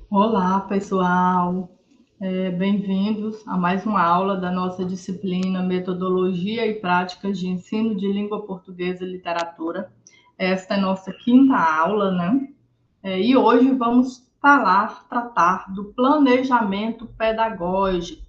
Olá, pessoal. Bem-vindos a mais uma aula da nossa disciplina Metodologia e Práticas de Ensino de Língua Portuguesa e Literatura. Esta é a nossa quinta aula, né? E hoje vamos tratar do planejamento pedagógico,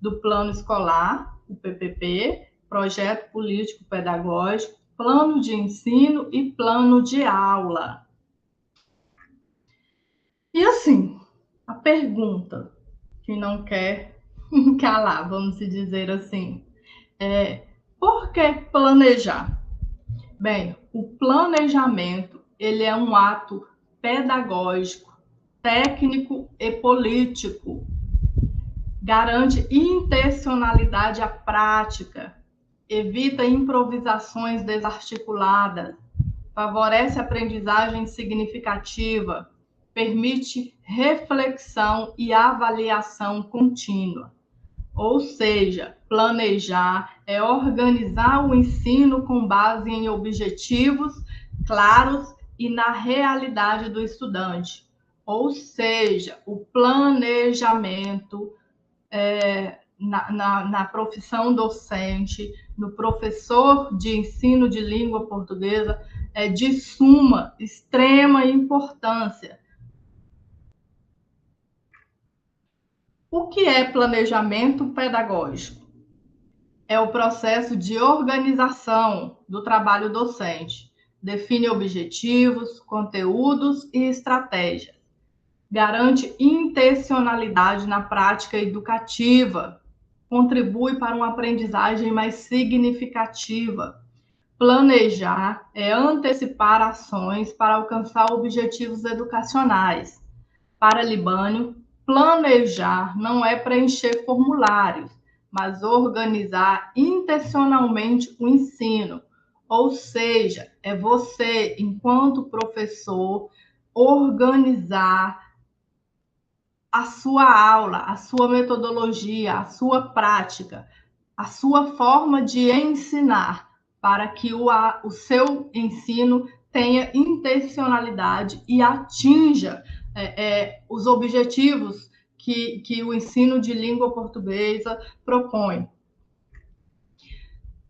do plano escolar, o PPP, projeto político pedagógico, plano de ensino e plano de aula. E assim, a pergunta que não quer calar, vamos dizer assim, é por que planejar? Bem, o planejamento ele é um ato pedagógico, técnico e político. Garante intencionalidade à prática, evita improvisações desarticuladas, favorece aprendizagem significativa, permite reflexão e avaliação contínua. Ou seja, planejar é organizar o ensino com base em objetivos claros e na realidade do estudante. Ou seja, o planejamento na profissão docente, no professor de ensino de língua portuguesa, é de suma, extrema importância. O que é planejamento pedagógico? É o processo de organização do trabalho docente. Define objetivos, conteúdos e estratégias. Garante intencionalidade na prática educativa. Contribui para uma aprendizagem mais significativa. Planejar é antecipar ações para alcançar objetivos educacionais. Para Libânio, planejar não é preencher formulários, mas organizar intencionalmente o ensino. Ou seja, é você, enquanto professor, organizar a sua aula, a sua metodologia, a sua prática, a sua forma de ensinar, para que o seu ensino tenha intencionalidade e atinja os objetivos que o ensino de língua portuguesa propõe.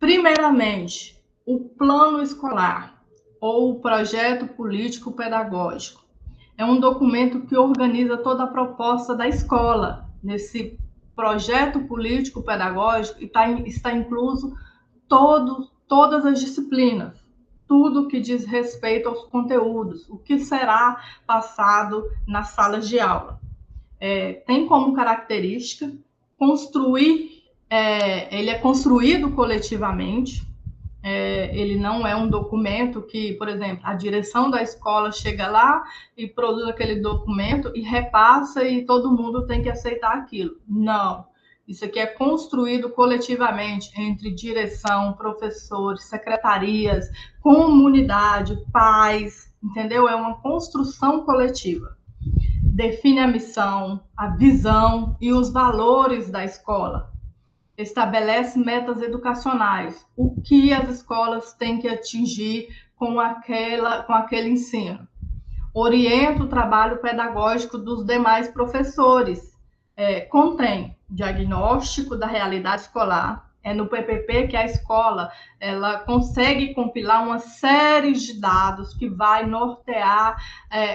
Primeiramente, o plano escolar ou o projeto político pedagógico. É um documento que organiza toda a proposta da escola. Nesse projeto político pedagógico está incluso todas as disciplinas, tudo que diz respeito aos conteúdos, o que será passado nas salas de aula. Tem como característica construir, ele é construído coletivamente, ele não é um documento que, por exemplo, a direção da escola chega lá e produz aquele documento e repassa e todo mundo tem que aceitar aquilo. Não. Isso aqui é construído coletivamente entre direção, professores, secretarias, comunidade, pais, entendeu? É uma construção coletiva. Define a missão, a visão e os valores da escola. Estabelece metas educacionais, o que as escolas têm que atingir com aquele ensino. Orienta o trabalho pedagógico dos demais professores. Contém diagnóstico da realidade escolar. É no PPP que a escola ela consegue compilar uma série de dados que vai nortear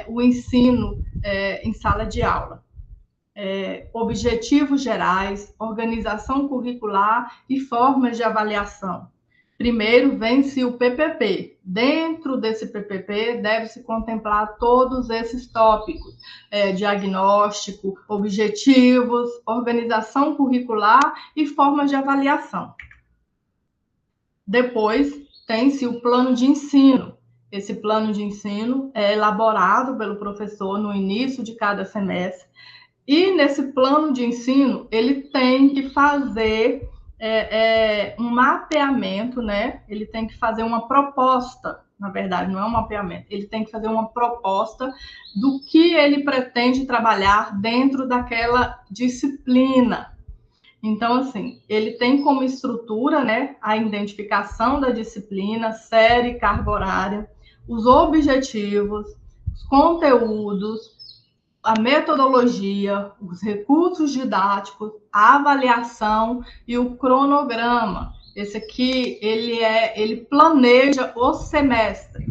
o ensino em sala de aula. Objetivos gerais, organização curricular e formas de avaliação. Primeiro, vem-se o PPP. Dentro desse PPP, deve-se contemplar todos esses tópicos: diagnóstico, objetivos, organização curricular e formas de avaliação. Depois, tem-se o plano de ensino. Esse plano de ensino é elaborado pelo professor no início de cada semestre. E nesse plano de ensino, ele tem que fazer um mapeamento, né? Ele tem que fazer uma proposta, na verdade, não é um mapeamento, ele tem que fazer uma proposta do que ele pretende trabalhar dentro daquela disciplina. Então, assim, ele tem como estrutura, né, a identificação da disciplina, série, carga horária, os objetivos, os conteúdos, a metodologia, os recursos didáticos, a avaliação e o cronograma. Esse aqui, ele planeja o semestre.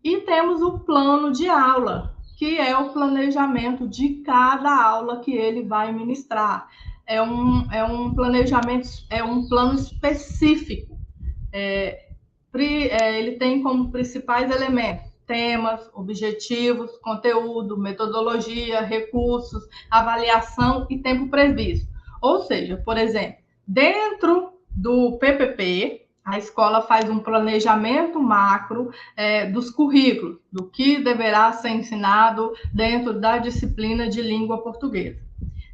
E temos o plano de aula, que é o planejamento de cada aula que ele vai ministrar. É um planejamento, é um plano específico. Ele tem como principais elementos temas, objetivos, conteúdo, metodologia, recursos, avaliação e tempo previsto. Ou seja, por exemplo, dentro do PPP, a escola faz um planejamento macro dos currículos, do que deverá ser ensinado dentro da disciplina de língua portuguesa.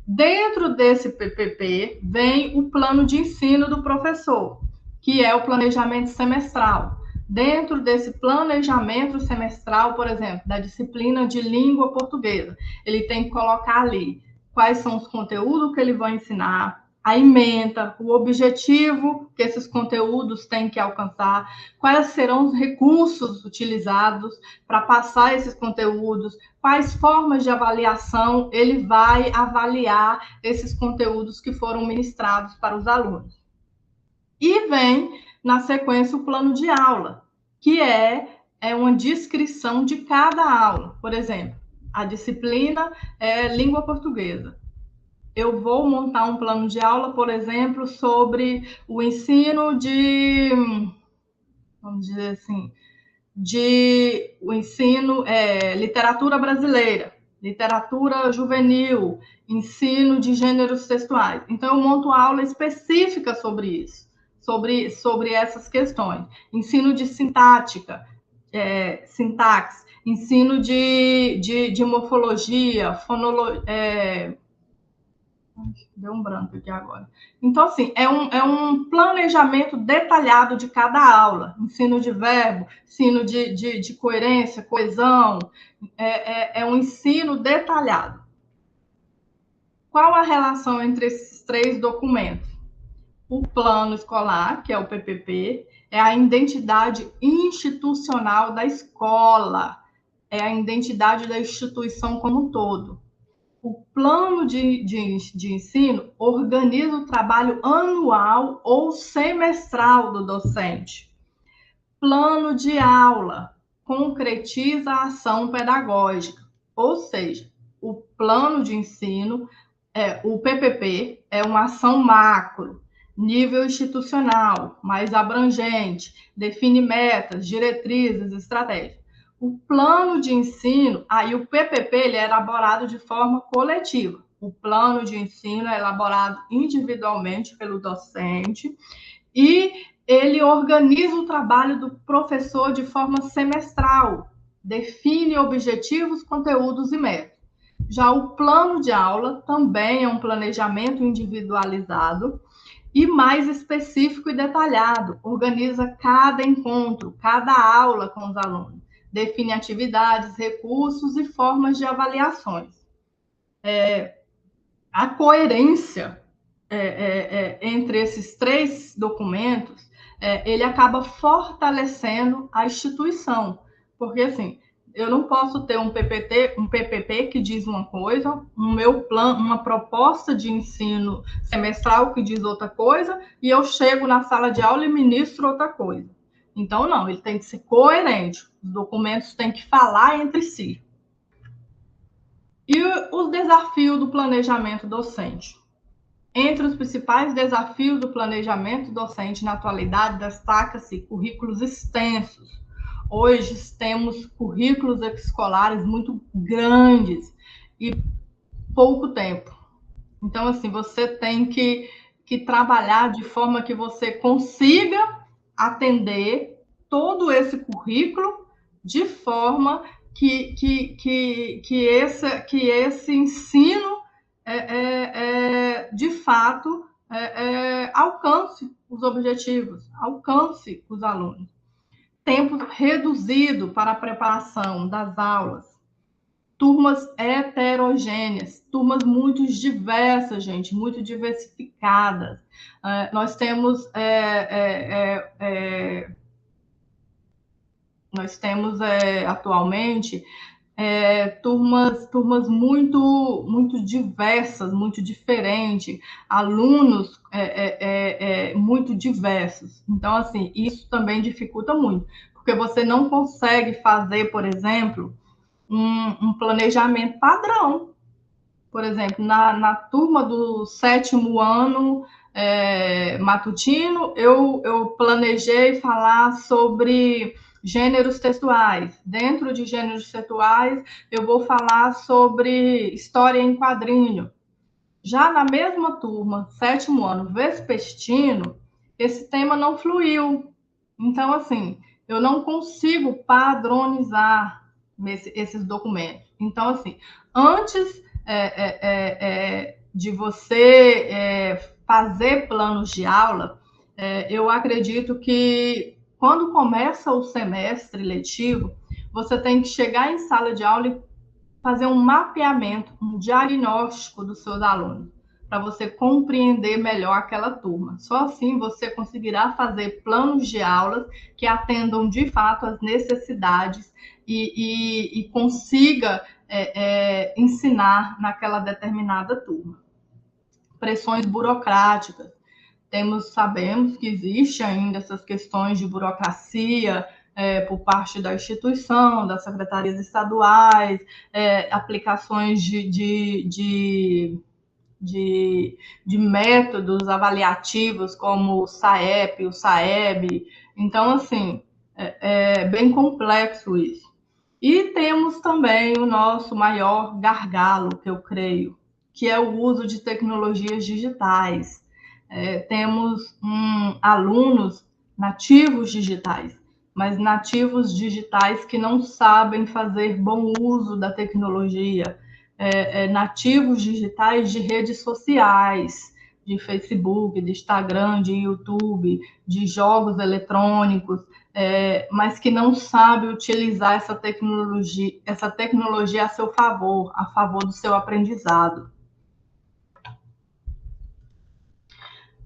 Dentro desse PPP, vem o plano de ensino do professor, que é o planejamento semestral. Dentro desse planejamento semestral, por exemplo, da disciplina de língua portuguesa, ele tem que colocar ali quais são os conteúdos que ele vai ensinar, a ementa, o objetivo que esses conteúdos têm que alcançar, quais serão os recursos utilizados para passar esses conteúdos, quais formas de avaliação ele vai avaliar esses conteúdos que foram ministrados para os alunos. E vem, na sequência, o plano de aula, que é uma descrição de cada aula. Por exemplo, a disciplina é língua portuguesa. Eu vou montar um plano de aula, por exemplo, sobre o ensino de, vamos dizer assim, de o ensino literatura brasileira, literatura juvenil, ensino de gêneros textuais. Então, eu monto aula específica sobre isso, sobre essas questões. Ensino de sintática, sintaxe, ensino de morfologia, fonologia. Deu um branco aqui agora. Então, assim, é um planejamento detalhado de cada aula. Ensino de verbo, ensino de coerência, coesão. É um ensino detalhado. Qual a relação entre esses três documentos? O plano escolar, que é o PPP, é a identidade institucional da escola. É a identidade da instituição como um todo. O plano de ensino organiza o trabalho anual ou semestral do docente. Plano de aula concretiza a ação pedagógica, ou seja, o plano de ensino, o PPP, é uma ação macro, nível institucional, mais abrangente, define metas, diretrizes, estratégias. O plano de ensino, aí o PPP ele é elaborado de forma coletiva. O plano de ensino é elaborado individualmente pelo docente e ele organiza o trabalho do professor de forma semestral, define objetivos, conteúdos e metas. Já o plano de aula também é um planejamento individualizado e mais específico e detalhado, organiza cada encontro, cada aula com os alunos, define atividades, recursos e formas de avaliações. A coerência entre esses três documentos, ele acaba fortalecendo a instituição, porque assim, eu não posso ter um PPP que diz uma coisa, um meu plano, uma proposta de ensino semestral que diz outra coisa, e eu chego na sala de aula e ministro outra coisa. Então, não, ele tem que ser coerente, os documentos têm que falar entre si. E os desafios do planejamento docente? Entre os principais desafios do planejamento docente na atualidade, destaca-se currículos extensos. Hoje temos currículos escolares muito grandes e pouco tempo. Então, assim, você tem que trabalhar de forma que você consiga atender todo esse currículo de forma que esse ensino de fato alcance os objetivos, alcance os alunos. Tempo reduzido para a preparação das aulas, turmas heterogêneas, turmas muito diversas, gente, muito diversificadas. Nós temos atualmente turmas muito diversas, muito diferentes, alunos muito diversos. Então, assim, isso também dificulta muito, porque você não consegue fazer, por exemplo, um planejamento padrão. Por exemplo, na turma do 7º ano matutino, eu planejei falar sobre gêneros textuais. Dentro de gêneros textuais, eu vou falar sobre história em quadrinho. Já na mesma turma, 7º ano vespertino, esse tema não fluiu. Então, assim, eu não consigo padronizar esses documentos. Então, assim, antes de você fazer planos de aula, eu acredito que quando começa o semestre letivo, você tem que chegar em sala de aula e fazer um mapeamento, um diagnóstico dos seus alunos, para você compreender melhor aquela turma. Só assim você conseguirá fazer planos de aulas que atendam de fato às necessidades e consiga ensinar naquela determinada turma. Pressões burocráticas. Sabemos que existe ainda essas questões de burocracia por parte da instituição, das secretarias estaduais, aplicações de métodos avaliativos como o SAEP, o SAEB. Então, assim, é bem complexo isso. E temos também o nosso maior gargalo, que eu creio, que é o uso de tecnologias digitais. Temos alunos nativos digitais, mas nativos digitais que não sabem fazer bom uso da tecnologia, nativos digitais de redes sociais, de Facebook, de Instagram, de YouTube, de jogos eletrônicos, mas que não sabe utilizar essa tecnologia a seu favor, a favor do seu aprendizado.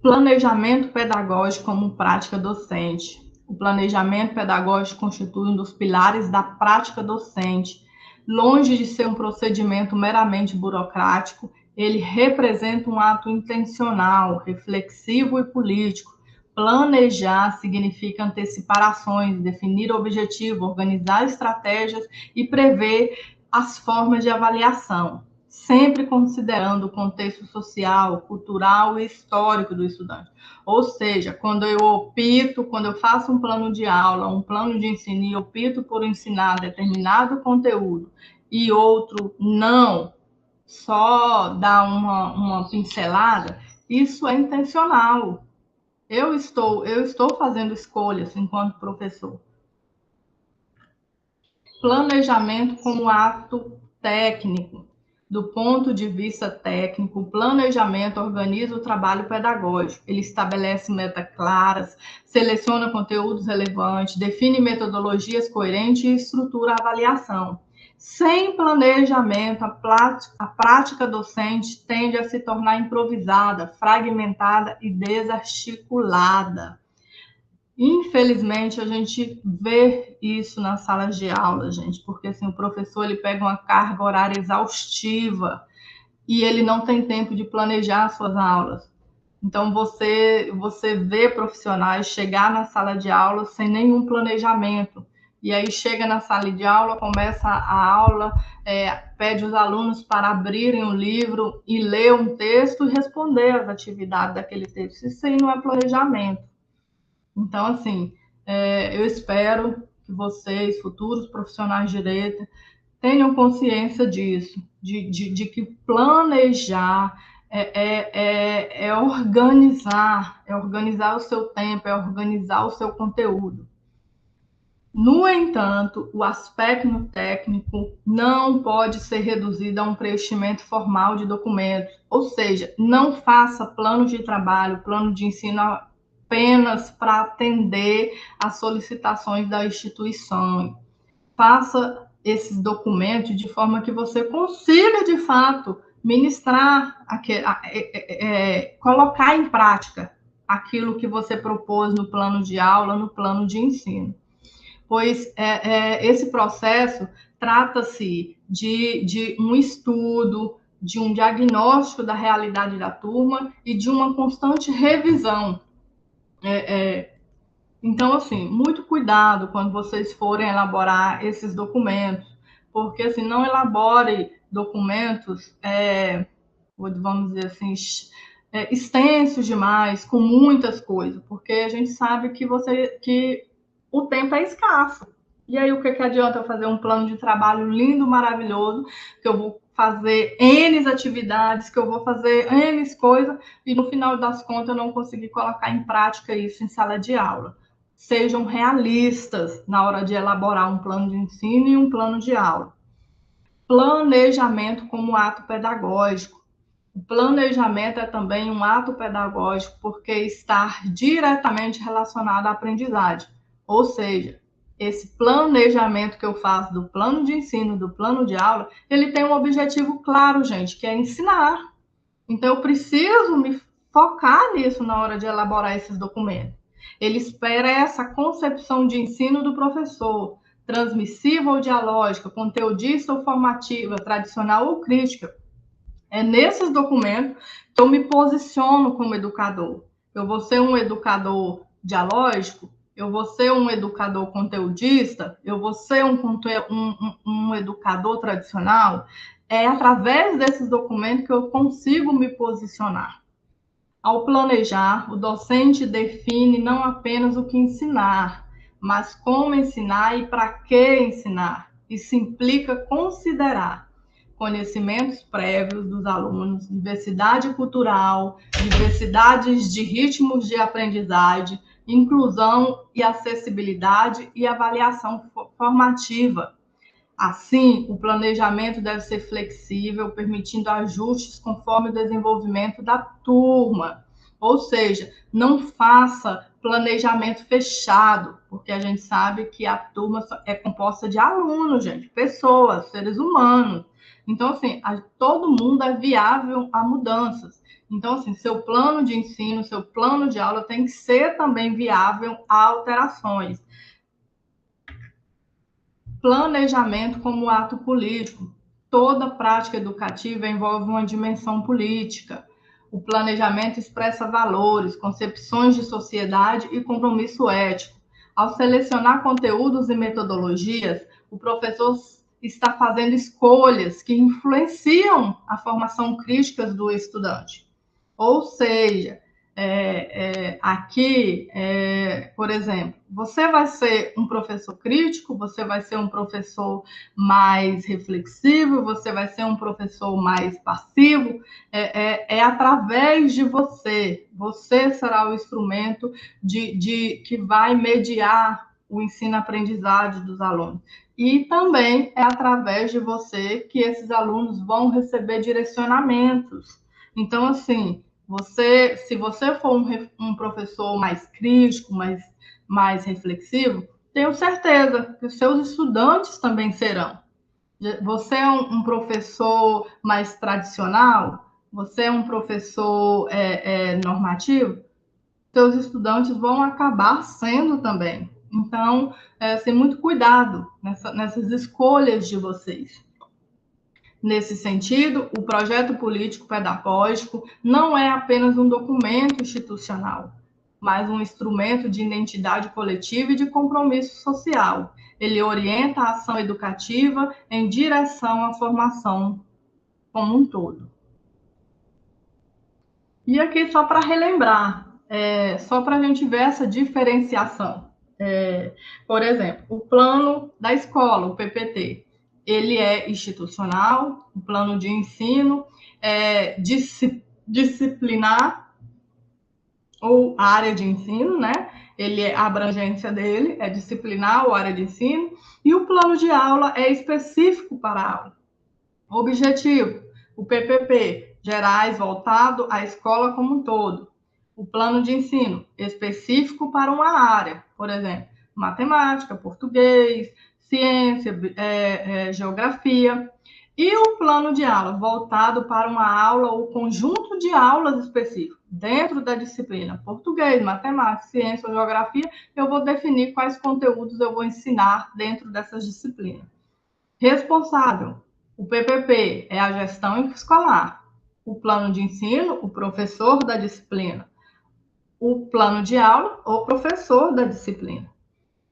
Planejamento pedagógico como prática docente. O planejamento pedagógico constitui um dos pilares da prática docente. Longe de ser um procedimento meramente burocrático, ele representa um ato intencional, reflexivo e político. Planejar significa antecipar ações, definir objetivo, organizar estratégias e prever as formas de avaliação, sempre considerando o contexto social, cultural e histórico do estudante. Ou seja, quando eu faço um plano de aula, um plano de ensino, e opto por ensinar determinado conteúdo e outro não, só dar uma pincelada, isso é intencional. Eu estou fazendo escolhas enquanto professor. Planejamento como ato técnico. Do ponto de vista técnico, o planejamento organiza o trabalho pedagógico. Ele estabelece metas claras, seleciona conteúdos relevantes, define metodologias coerentes e estrutura a avaliação. Sem planejamento, a prática docente tende a se tornar improvisada, fragmentada e desarticulada. Infelizmente, a gente vê isso nas salas de aula, gente, porque assim, o professor ele pega uma carga horária exaustiva e ele não tem tempo de planejar as suas aulas. Então, você vê profissionais chegar na sala de aula sem nenhum planejamento. E aí chega na sala de aula, começa a aula, pede os alunos para abrirem um livro e ler um texto e responder as atividades daquele texto. Isso aí não é planejamento. Então, assim, eu espero que vocês, futuros profissionais de direito, tenham consciência disso, de que planejar organizar o seu tempo, é organizar o seu conteúdo. No entanto, o aspecto técnico não pode ser reduzido a um preenchimento formal de documentos, ou seja, não faça plano de trabalho, plano de ensino apenas para atender às solicitações da instituição. Faça esses documentos de forma que você consiga, de fato, ministrar, colocar em prática aquilo que você propôs no plano de aula, no plano de ensino. Pois esse processo trata-se de um estudo, de um diagnóstico da realidade da turma e de uma constante revisão. Então, assim, muito cuidado quando vocês forem elaborar esses documentos, porque, assim, não elabore documentos, vamos dizer assim, extensos demais, com muitas coisas, porque a gente sabe que o tempo é escasso. E aí, o que adianta eu fazer um plano de trabalho lindo, maravilhoso, que eu vou fazer N atividades, que eu vou fazer N coisas, e no final das contas eu não consegui colocar em prática isso em sala de aula. Sejam realistas na hora de elaborar um plano de ensino e um plano de aula. Planejamento como ato pedagógico. O planejamento é também um ato pedagógico porque está diretamente relacionado à aprendizagem. Ou seja, esse planejamento que eu faço do plano de ensino, do plano de aula, ele tem um objetivo claro, gente, que é ensinar. Então, eu preciso me focar nisso na hora de elaborar esses documentos. Ele espera essa concepção de ensino do professor, transmissiva ou dialógica, conteudista ou formativa, tradicional ou crítica. É nesses documentos que eu me posiciono como educador. Eu vou ser um educador dialógico, eu vou ser um educador conteudista, eu vou ser um educador tradicional. É através desses documentos que eu consigo me posicionar. Ao planejar, o docente define não apenas o que ensinar, mas como ensinar e para que ensinar. Isso implica considerar conhecimentos prévios dos alunos, diversidade cultural, diversidades de ritmos de aprendizagem, inclusão e acessibilidade e avaliação formativa. Assim, o planejamento deve ser flexível, permitindo ajustes conforme o desenvolvimento da turma. Ou seja, não faça planejamento fechado, porque a gente sabe que a turma é composta de alunos, gente, pessoas, seres humanos. Então, assim, todo mundo é viável a mudanças. Então, assim, seu plano de ensino, seu plano de aula tem que ser também viável a alterações. Planejamento como ato político. Toda prática educativa envolve uma dimensão política. O planejamento expressa valores, concepções de sociedade e compromisso ético. Ao selecionar conteúdos e metodologias, o professor está fazendo escolhas que influenciam a formação crítica do estudante. Ou seja, aqui, por exemplo, você vai ser um professor crítico, você vai ser um professor mais reflexivo, você vai ser um professor mais passivo, através de você. Você será o instrumento que vai mediar o ensino-aprendizagem dos alunos. E também é através de você que esses alunos vão receber direcionamentos. Então, assim, se você for um professor mais crítico, mais reflexivo, tenho certeza que os seus estudantes também serão. Você é um professor mais tradicional, você é um professor normativo, seus estudantes vão acabar sendo também. Então, tem muito cuidado nessas escolhas de vocês. Nesse sentido, o projeto político-pedagógico não é apenas um documento institucional, mas um instrumento de identidade coletiva e de compromisso social. Ele orienta a ação educativa em direção à formação como um todo. E aqui, só para relembrar, só para a gente ver essa diferenciação. Por exemplo, o plano da escola, o PPT, ele é institucional, o plano de ensino é disciplinar ou área de ensino, né? A abrangência dele é disciplinar ou área de ensino, e o plano de aula é específico para a aula. Objetivo, o PPP, gerais, voltado à escola como um todo. O plano de ensino, específico para uma área, por exemplo, matemática, português, ciência, geografia. E o plano de aula, voltado para uma aula ou conjunto de aulas específicos, dentro da disciplina português, matemática, ciência ou geografia, eu vou definir quais conteúdos eu vou ensinar dentro dessas disciplinas. Responsável. O PPP é a gestão escolar. O plano de ensino, o professor da disciplina. O plano de aula, o professor da disciplina.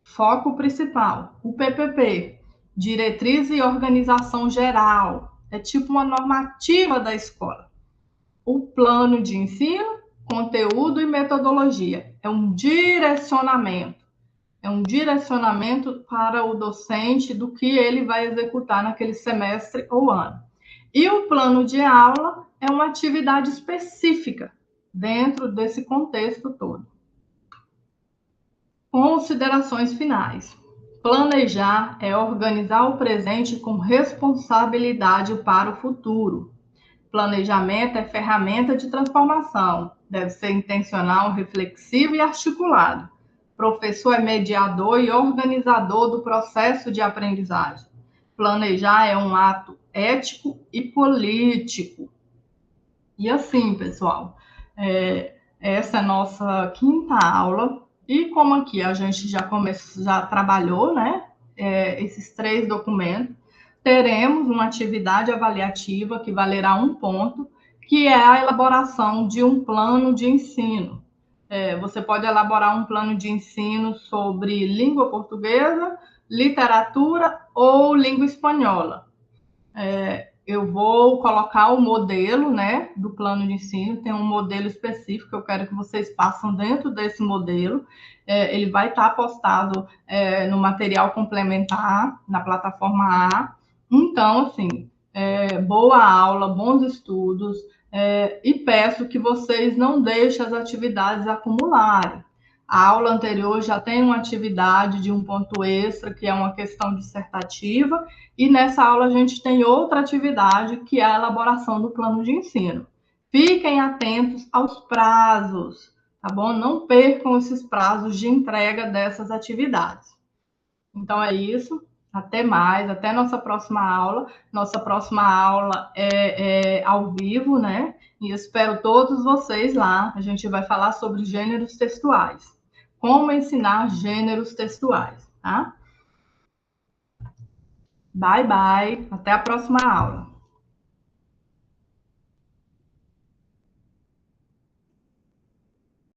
Foco principal. O PPP, diretriz e organização geral. É tipo uma normativa da escola. O plano de ensino, conteúdo e metodologia. É um direcionamento. É um direcionamento para o docente do que ele vai executar naquele semestre ou ano. E o plano de aula é uma atividade específica dentro desse contexto todo. Considerações finais. Planejar é organizar o presente com responsabilidade para o futuro. Planejamento é ferramenta de transformação. Deve ser intencional, reflexivo e articulado. Professor é mediador e organizador do processo de aprendizagem. Planejar é um ato ético e político. E assim, pessoal, essa é a nossa quinta aula. E como aqui a gente já trabalhou, né, esses 3 documentos, teremos uma atividade avaliativa que valerá 1 ponto, que é a elaboração de um plano de ensino. Você pode elaborar um plano de ensino sobre língua portuguesa, literatura ou língua espanhola. Eu vou colocar o modelo, né, do plano de ensino, tem um modelo específico, eu quero que vocês passem dentro desse modelo, ele vai estar postado no material complementar, na plataforma A. Então, assim, boa aula, bons estudos, e peço que vocês não deixem as atividades acumularem. A aula anterior já tem uma atividade de 1 ponto extra, que é uma questão dissertativa, e nessa aula a gente tem outra atividade, que é a elaboração do plano de ensino. Fiquem atentos aos prazos, tá bom? Não percam esses prazos de entrega dessas atividades. Então é isso. Até mais, até nossa próxima aula. Nossa próxima aula é ao vivo, né? E espero todos vocês lá. A gente vai falar sobre gêneros textuais. Como ensinar gêneros textuais, tá? Bye, bye. Até a próxima aula.